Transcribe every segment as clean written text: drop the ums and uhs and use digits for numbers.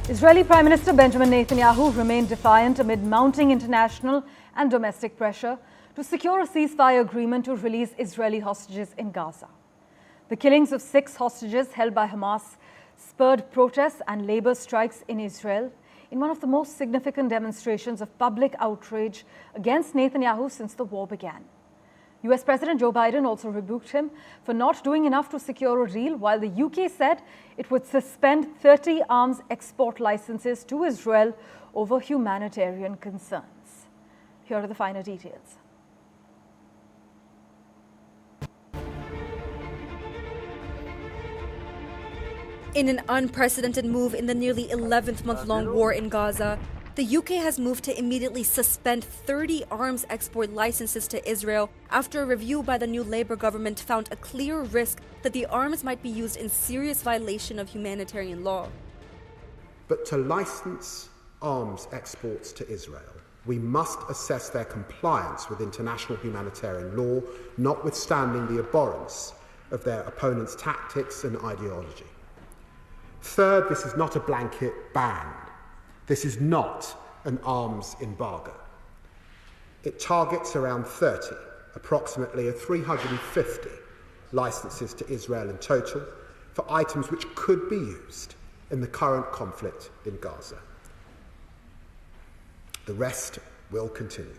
Israeli Prime Minister Benjamin Netanyahu remained defiant amid mounting international and domestic pressure to secure a ceasefire agreement to release Israeli hostages in Gaza. The killings of 6 hostages held by Hamas spurred protests and labor strikes in Israel in one of the most significant demonstrations of public outrage against Netanyahu since the war began. US President Joe Biden also rebuked him for not doing enough to secure a deal, while the UK said it would suspend 30 arms export licenses to Israel over humanitarian concerns. Here are the finer details. In an unprecedented move in the nearly 11th month-long war in Gaza, the UK has moved to immediately suspend 30 arms export licenses to Israel after a review by the new Labour government found a clear risk that the arms might be used in serious violation of humanitarian law. But to license arms exports to Israel, we must assess their compliance with international humanitarian law, notwithstanding the abhorrence of their opponents' tactics and ideology. Third, this is not a blanket ban. This is not an arms embargo. It targets around 30, approximately 350 licenses to Israel in total for items which could be used in the current conflict in Gaza. The rest will continue.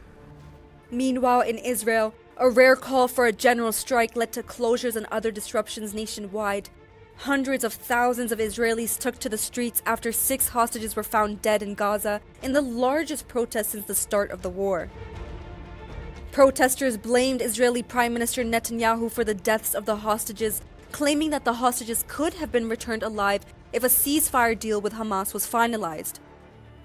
Meanwhile, in Israel, a rare call for a general strike led to closures and other disruptions nationwide. Hundreds of thousands of Israelis took to the streets after 6 hostages were found dead in Gaza in the largest protest since the start of the war. Protesters blamed Israeli Prime Minister Netanyahu for the deaths of the hostages, claiming that the hostages could have been returned alive if a ceasefire deal with Hamas was finalized.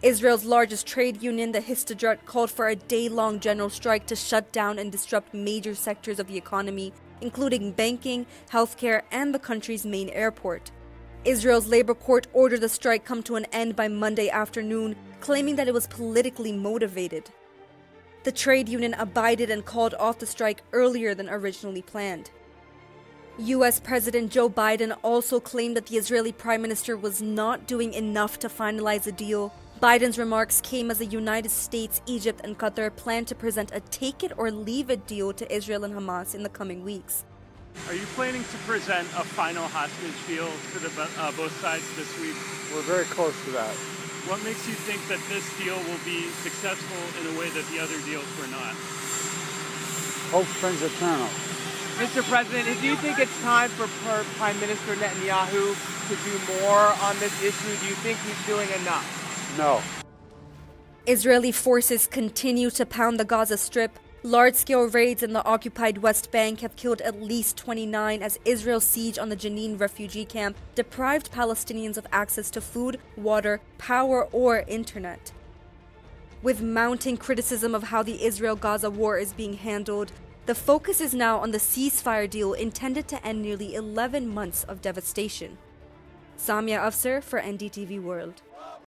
Israel's largest trade union, the Histadrut, called for a day-long general strike to shut down and disrupt major sectors of the economy, including banking, healthcare, and the country's main airport. Israel's labor court ordered the strike come to an end by Monday afternoon, claiming that it was politically motivated. The trade union abided and called off the strike earlier than originally planned. US President Joe Biden also claimed that the Israeli Prime Minister was not doing enough to finalize a deal. Biden's remarks came as the United States, Egypt, and Qatar plan to present a take-it-or-leave-it deal to Israel and Hamas in the coming weeks. Are you planning to present a final hostage deal to both sides this week? We're very close to that. What makes you think that this deal will be successful in a way that the other deals were not? Hope springs eternal. Mr. President, do you think it's time for Prime Minister Netanyahu to do more on this issue? Do you think he's doing enough? No. Israeli forces continue to pound the Gaza Strip. Large-scale raids in the occupied West Bank have killed at least 29 as Israel's siege on the Jenin refugee camp deprived Palestinians of access to food, water, power, or internet. With mounting criticism of how the Israel-Gaza war is being handled, the focus is now on the ceasefire deal intended to end nearly 11 months of devastation. Samia Afsar for NDTV World.